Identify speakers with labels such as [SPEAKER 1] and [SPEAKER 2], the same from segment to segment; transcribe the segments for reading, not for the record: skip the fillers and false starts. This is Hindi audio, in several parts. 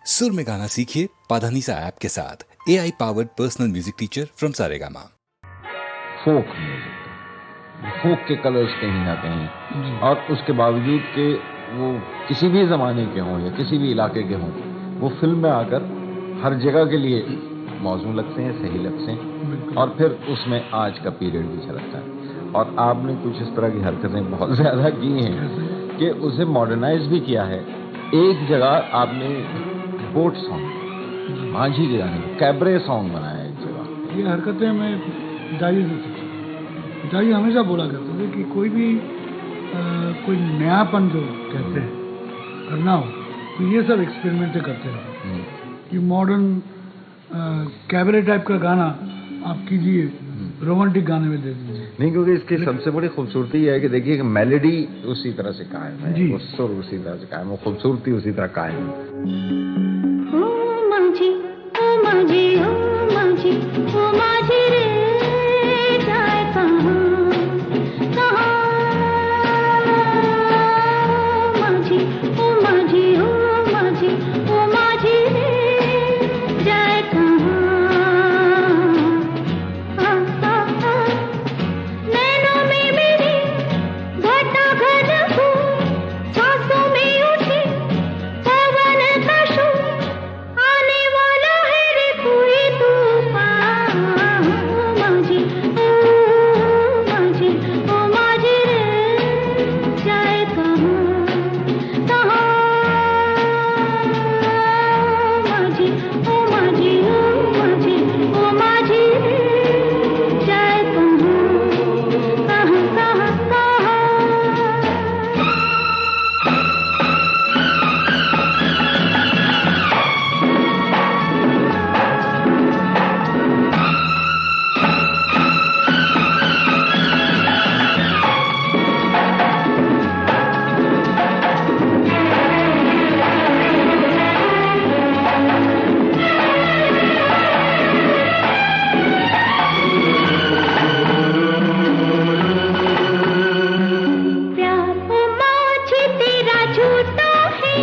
[SPEAKER 1] सुर में गाना सीखिए पाधानीसा ऐप के साथ AI powered personal music teacher from Saregama.
[SPEAKER 2] Folk music, folk के कलर्स कहीं ना कहीं, और उसके बावजूद कि वो किसी भी ज़माने के हों या किसी भी इलाके के हों, वो फिल्म में आकर हर जगह के लिए मौजू लगते हैं, सही लगते हैं, और फिर उसमें आज का पीरियड भी झलकता है। और आपने कुछ इस तरह की हरकतें बहुत ज़्यादा की हैं कि उसे मॉडर्नाइज भी किया है। एक जगह आपने बोट सॉन्ग, माझी के गाने, कैबरे सॉन्ग बनाया है एक जगह।
[SPEAKER 3] ये हरकतें मैं पिताजी से सीखी। पिताजी हमेशा बोला करते थे कि कोई भी कोई नयापन जो कहते हैं करना हो तो ये सब एक्सपेरिमेंट करते रहो। कि मॉडर्न कैबरे टाइप का गाना आप कीजिए, रोमांटिक गाने में दे दीजिए।
[SPEAKER 2] नहीं, क्योंकि इसकी सबसे बड़ी खूबसूरती है कि देखिए कि मेलोडी उसी तरह से कायम है,
[SPEAKER 3] जी।
[SPEAKER 2] वो सुर उसी तरह से कायम है, वो खूबसूरती उसी तरह कायम है।
[SPEAKER 4] ओ माझी, ओ माझी, ओ माझी, ओ माझी रे जाए कहाँ कहाँ। माझी, ओ माझी, ओ माझी, ओ माझी रे जाए कहाँ। नैनों में मेरी घटा घन फूल, सांसों में उठी पवन का शोर, आने वाला है रे कोई तूफान। माझी, ओ माझी, ओ माझी रे जाए कहाँ कहाँ। माझी, ओ माझी, ओ माझी, ओ माझी रे जाए कहाँ कहाँ कहाँ कहाँ। प्यार ओ माझी तेरा झूठा है,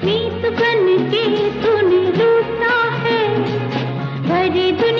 [SPEAKER 4] मीत बन के तूने रूठा है, भरी दुनिया